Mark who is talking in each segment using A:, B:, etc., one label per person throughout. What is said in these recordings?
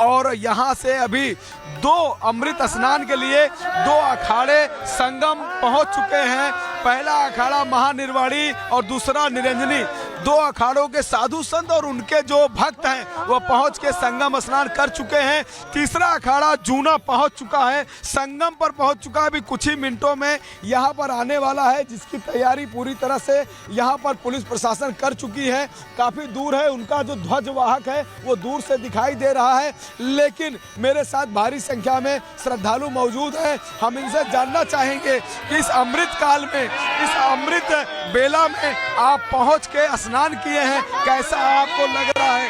A: और यहाँ से अभी 2 अमृत स्नान के लिए 2 अखाड़े संगम पहुँच चुके हैं। पहला अखाड़ा महानिर्वाणी और दूसरा निरंजनी। 2 अखाड़ों के साधु संत और उनके जो भक्त हैं वो पहुंच के संगम स्नान कर चुके हैं। तीसरा अखाड़ा जूना पहुंच चुका है, संगम पर पहुंच चुका है। अभी कुछ ही मिनटों में यहां पर आने वाला है, जिसकी तैयारी पूरी तरह से यहां पर पुलिस प्रशासन कर चुकी है। काफ़ी दूर है, उनका जो ध्वजवाहक है वो दूर से दिखाई दे रहा है, लेकिन मेरे साथ भारी संख्या में श्रद्धालु मौजूद हैं। हम इनसे जानना चाहेंगे कि इस अमृत काल में, इस अमृत बेला में आप पहुँच के स्नान किए हैं, कैसा आपको लग रहा है?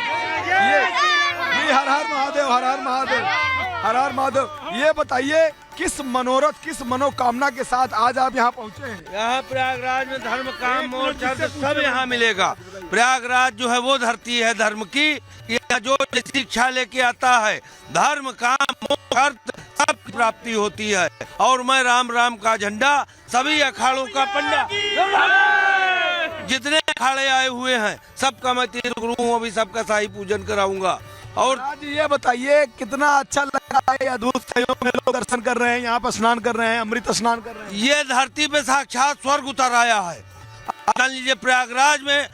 A: ये हर हर महादेव, हर हर महादेव, हर हर महादेव। ये बताइए किस मनोरथ, किस मनोकामना के साथ आज आप यहाँ पहुँचे हैं?
B: यहाँ प्रयागराज में धर्म काम मोक्ष सब यहाँ मिलेगा। प्रयागराज जो है वो धरती है धर्म की। यहाँ जो शिक्षा लेके आता है धर्म काम मोक्ष सब की प्राप्ति होती है। और मैं राम राम का झंडा सभी अखाड़ों का पंडा, जितने अखाड़े आए हुए हैं सबका मैं तीर्थ गुरु हूँ, अभी सबका शाही पूजन कराऊंगा। और
A: आज ये बताइए कितना अच्छा लग रहा है, अद्भुत सहयोग में लोग दर्शन कर रहे हैं, यहाँ पर स्नान कर रहे हैं, अमृत स्नान कर रहे हैं।
B: ये धरती पे साक्षात स्वर्ग उतर आया है। मान लीजिए प्रयागराज में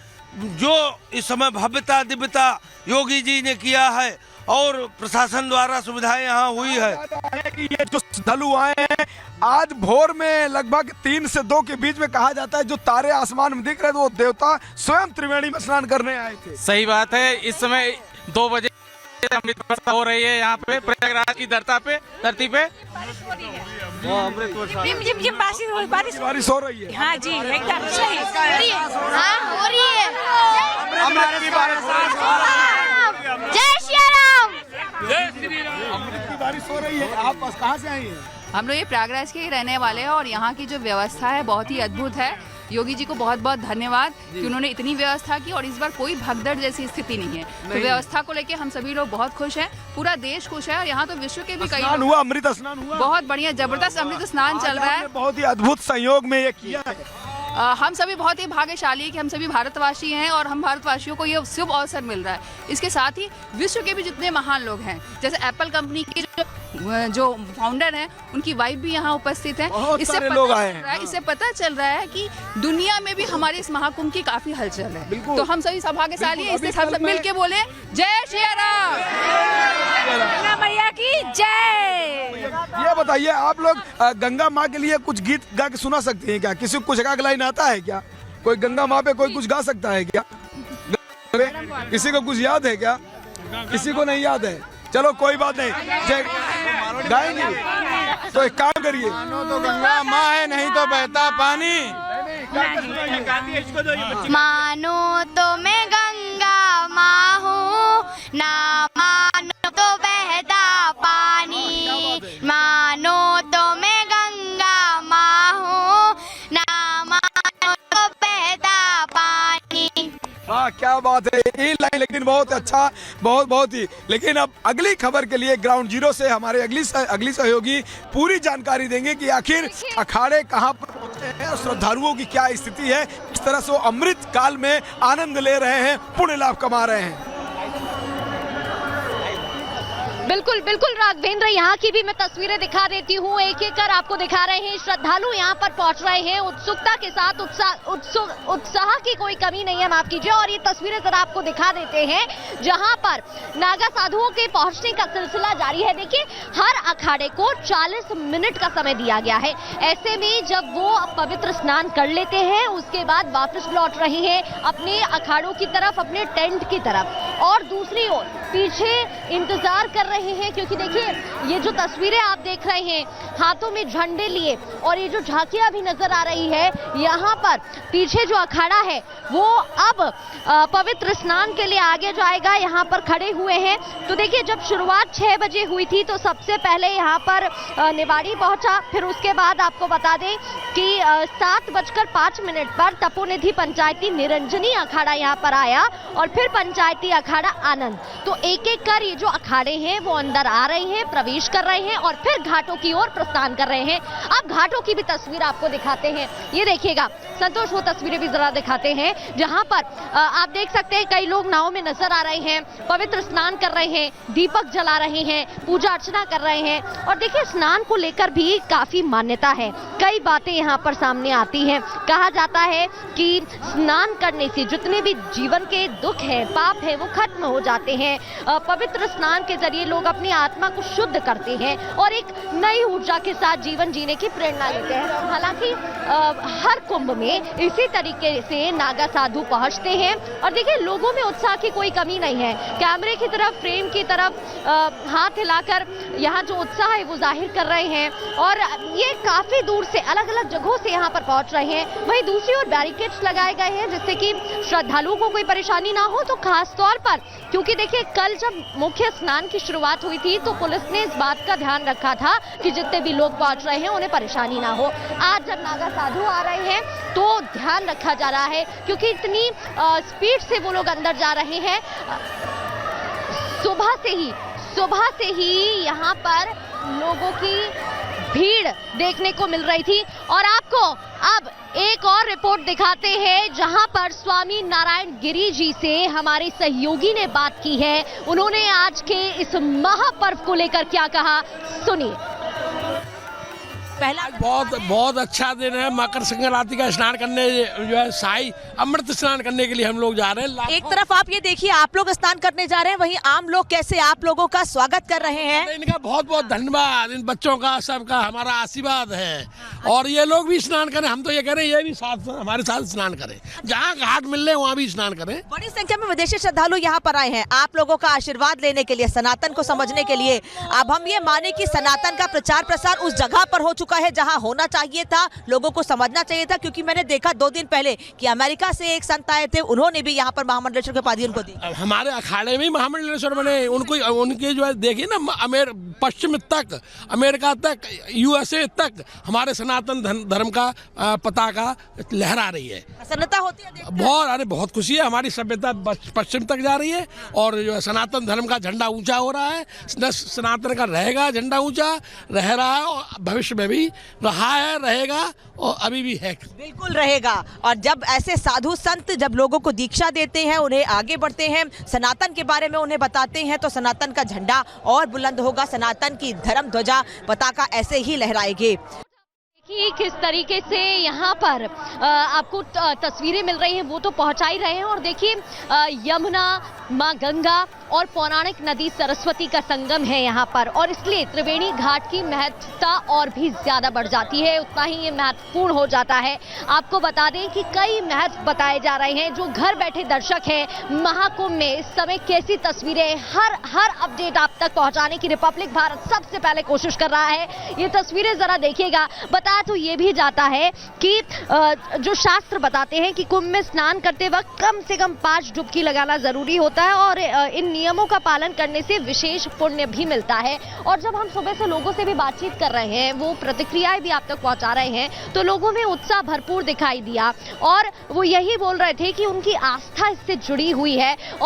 B: जो इस समय भव्यता दिव्यता योगी जी ने किया है और प्रशासन द्वारा सुविधाएं यहाँ हुई है
A: कि ये जो श्रद्धालु आए हैं आज भोर में लगभग 3 से 2 के बीच में, कहा जाता है जो तारे आसमान में दिख रहे थे वो देवता स्वयं त्रिवेणी में स्नान करने आए थे।
C: सही बात है। इस समय 2 बजे अमृत वर्षा हो रही है यहाँ पे प्रयागराज की धरती पे
D: अमृत वर्षा,
A: बारिश हो रही है।
D: हाँ जी, एकदम सही हो रही है।
A: अमृत की बारिश,
D: जय श्री राम।
A: अमृत की बारिश हो रही है। आप कहाँ से आई हैं?
E: हम लोग ये प्रयागराज के ही रहने वाले हैं और यहाँ की जो व्यवस्था है बहुत ही अद्भुत है। योगी जी को बहुत बहुत धन्यवाद कि उन्होंने इतनी व्यवस्था की और इस बार कोई भगदड़ जैसी स्थिति नहीं है। तो व्यवस्था को लेके हम सभी लोग बहुत खुश हैं, पूरा देश खुश है। और यहाँ तो विश्व के भी कई
A: स्नान हुआ, अमृत स्नान हुआ,
E: बहुत बढ़िया जबरदस्त अमृत स्नान चल रहा है।
A: बहुत ही अद्भुत संयोग में ये किया है।
E: हम सभी बहुत ही भाग्यशाली हैं कि हम सभी भारतवासी हैं और हम भारतवासियों को ये शुभ अवसर मिल रहा है। इसके साथ ही विश्व के भी जितने महान लोग हैं, जैसे एप्पल कंपनी के जो फाउंडर हैं, उनकी वाइफ भी यहाँ उपस्थित है। इससे पता चल रहा है कि दुनिया में भी हमारे इस महाकुंभ की काफी हलचल है। तो हम सभी सौभाग्यशाली हैं। इससे सब मिल के बोले जय श्री राम, मैया की जय।
A: ये बताइए आप लोग गंगा माँ के लिए कुछ गीत गा के सुना सकते हैं क्या? किसी को कुछ एक लाइन आता है क्या? कोई गंगा माँ पे कोई कुछ गा सकता है क्या? किसी को कुछ याद है क्या? किसी को नहीं याद है? चलो कोई बात नहीं, गाएंगे तो एक काम करिए।
B: मानो तो गंगा माँ है, नहीं तो बहता पानी।
D: मानो तो मैं गंगा माँ हूँ, ना मानो तो बहता पानी। मानो तो मैं गंगा माँ हूँ, ना मानो तो बहता पानी।
A: वाह क्या बात है, ये लाइन लेकिन बहुत अच्छा, बहुत ही। लेकिन अब अगली खबर के लिए ग्राउंड जीरो से हमारे अगली सहयोगी पूरी जानकारी देंगे कि आखिर अखाड़े कहां पर पहुंचे हैं और श्रद्धालुओं की क्या स्थिति है, किस तरह से वो अमृत काल में आनंद ले रहे हैं, पुण्य लाभ कमा रहे हैं।
F: बिल्कुल बिल्कुल राघवेंद्र, यहाँ की भी मैं तस्वीरें दिखा देती हूँ, एक एक कर आपको दिखा रहे हैं। श्रद्धालु यहाँ पर पहुँच रहे हैं उत्सुकता के साथ, उत्साह की कोई कमी नहीं है, माफ कीजिए। और ये तस्वीरें जरा आपको दिखा देते हैं जहाँ पर नागा साधुओं के पहुँचने का सिलसिला जारी है। देखिए हर अखाड़े को 40 मिनट का समय दिया गया है। ऐसे में जब वो पवित्र स्नान कर लेते हैं उसके बाद वापस लौट रहे हैं अपने अखाड़ों की तरफ, अपने टेंट की तरफ। और दूसरी ओर पीछे इंतजार कर रहे हैं, क्योंकि देखिए ये जो तस्वीरें आप देख रहे हैं, हाथों में झंडे लिए और ये जो झांकियां भी नजर आ रही है, यहाँ पर पीछे जो अखाड़ा है वो अब पवित्र स्नान के लिए आगे जाएगा, यहाँ पर खड़े हुए हैं। तो देखिए जब शुरुआत 6 बजे हुई थी तो सबसे पहले यहाँ पर निवाड़ी पहुंचा, फिर उसके बाद आपको बता दें कि 7:05 पर तपोनिधि पंचायती निरंजनी अखाड़ा यहाँ पर आया और फिर पंचायती अखाड़ा आनंद। तो एक एक कर ये जो अखाड़े हैं वो अंदर आ रहे हैं, प्रवेश कर रहे हैं और फिर घाटों की ओर प्रस्थान कर रहे हैं। अब घाटों की भी तस्वीर आपको दिखाते हैं। ये देखिएगा संतोष, वो तस्वीरें भी जरा दिखाते हैं जहां पर आप देख सकते हैं कई लोग नाव में नजर आ रहे हैं, पवित्र स्नान कर रहे हैं, दीपक जला रहे हैं, पूजा अर्चना कर रहे हैं। और देखिए स्नान को लेकर भी काफी मान्यता है, कई बातें यहाँ पर सामने आती हैं। कहा जाता है कि स्नान करने से जितने भी जीवन के दुख है, पाप है, वो खत्म हो जाते हैं। पवित्र स्नान के जरिए लोग अपनी आत्मा को शुद्ध करते हैं और एक नई ऊर्जा के साथ जीवन जीने की प्रेरणा लेते हैं। हालांकि हर कुंभ में इसी तरीके से नागा साधु पहुंचते हैं और देखिए लोगों में उत्साह की कोई कमी नहीं है। कैमरे की तरफ, फ्रेम की तरफ हाथ हिलाकर यहाँ जो उत्साह है वो जाहिर कर रहे हैं और ये काफी दूर से अलग अलग जगहों से यहाँ पर पहुंच रहे हैं। वहीं दूसरी ओर बैरिकेड्स लगाए गए हैं जिससे कि श्रद्धालुओं को कोई परेशानी ना हो। तो खास तौर पर क्योंकि देखिए कल जब मुख्य स्नान की शुरुआत हुई थी तो पुलिस ने इस बात का ध्यान रखा था कि जितने भी लोग पहुंच रहे हैं उन्हें परेशानी ना हो। आज जब नागा साधु आ रहे हैं तो ध्यान रखा जा रहा है क्योंकि इतनी स्पीड से वो लोग अंदर जा रहे हैं। सुबह से ही यहाँ पर लोगों की भीड़ देखने को मिल रही थी और आपको अब एक और रिपोर्ट दिखाते हैं जहां पर स्वामी नारायण गिरी जी से हमारे सहयोगी ने बात की है। उन्होंने आज के इस महापर्व को लेकर क्या कहा, सुनिए।
G: पहला बहुत अच्छा दिन है। मकर संक्रांति का स्नान करने जो है शाही अमृत स्नान करने के लिए हम लोग जा रहे हैं।
H: एक तरफ आप ये देखिए आप लोग स्नान करने जा रहे हैं, वहीं आम लोग कैसे आप लोगों का स्वागत कर रहे हैं।
G: इनका बहुत बहुत धन्यवाद, इन बच्चों का सबका हमारा आशीर्वाद है और ये लोग भी स्नान करें। हम तो ये कह रहे हैं ये भी साथ हमारे साथ स्नान करें, जहाँ घाट मिल रहे वहाँ भी स्नान करें।
H: बड़ी संख्या में विदेशी श्रद्धालु यहाँ पर आए हैं आप लोगों का आशीर्वाद लेने के लिए, सनातन को समझने के लिए। अब हम ये माने कि सनातन का प्रचार प्रसार उस जगह पर हो चुका है जहाँ होना चाहिए था, लोगों को समझना चाहिए था। क्योंकि मैंने देखा 2 दिन पहले कि अमेरिका से एक संत आए थे, उन्होंने भी यहाँ पर महामंडलेश्वर के उपाधि उनको दी।
G: हमारे अखाड़े में ही महामंडलेश्वर बने, उनको उनके जो है देखिए ना पश्चिम तक, अमेरिका तक, USA तक हमारे सनातन धर्म का पताका लहरा रही है।
H: प्रसन्नता होती है
G: बहुत, अरे बहुत खुशी है। हमारी सभ्यता पश्चिम तक जा रही है और जो है सनातन धर्म का झंडा ऊंचा हो रहा है। सनातन का रहेगा झंडा ऊंचा, रह रहा है और भविष्य में भी रहा है, रहेगा और अभी भी है,
H: बिल्कुल रहेगा। और जब ऐसे साधु संत जब लोगों को दीक्षा देते हैं, उन्हें आगे बढ़ते हैं, सनातन के बारे में उन्हें बताते हैं, तो सनातन का झंडा और बुलंद होगा, सनातन की धर्म ध्वजा पताका ऐसे ही लहराएगी।
F: कि किस तरीके से यहाँ पर आपको तस्वीरें मिल रही हैं वो तो पहुँचा ही रहे हैं। और देखिए यमुना, माँ गंगा और पौराणिक नदी सरस्वती का संगम है यहाँ पर और इसलिए त्रिवेणी घाट की महत्वता और भी ज्यादा बढ़ जाती है, उतना ही ये महत्वपूर्ण हो जाता है। आपको बता दें कि कई महत्व बताए जा रहे हैं। जो घर बैठे दर्शक हैं महाकुंभ में इस समय कैसी तस्वीरें, हर अपडेट आप तक पहुँचाने की रिपब्लिक भारत सबसे पहले कोशिश कर रहा है। ये तस्वीरें जरा देखिएगा। बताया तो ये भी जाता है कि जो शास्त्र बताते हैं कि कुंभ में स्नान करते वक्त कम से कम 5 डुबकी लगाना जरूरी होता है और इन नियमों का पालन करने से विशेष पुण्य भी मिलता है। और जब हम सुबह से लोगों से भी बातचीत कर रहे हैं, वो प्रतिक्रियाएं भी आप तक पहुंचा रहे हैं, तो लोगों में उत्साह भरपूर दिखाई दिया और वो यही बोल रहे थे कि उनकी आस्था इससे जुड़ी हुई है और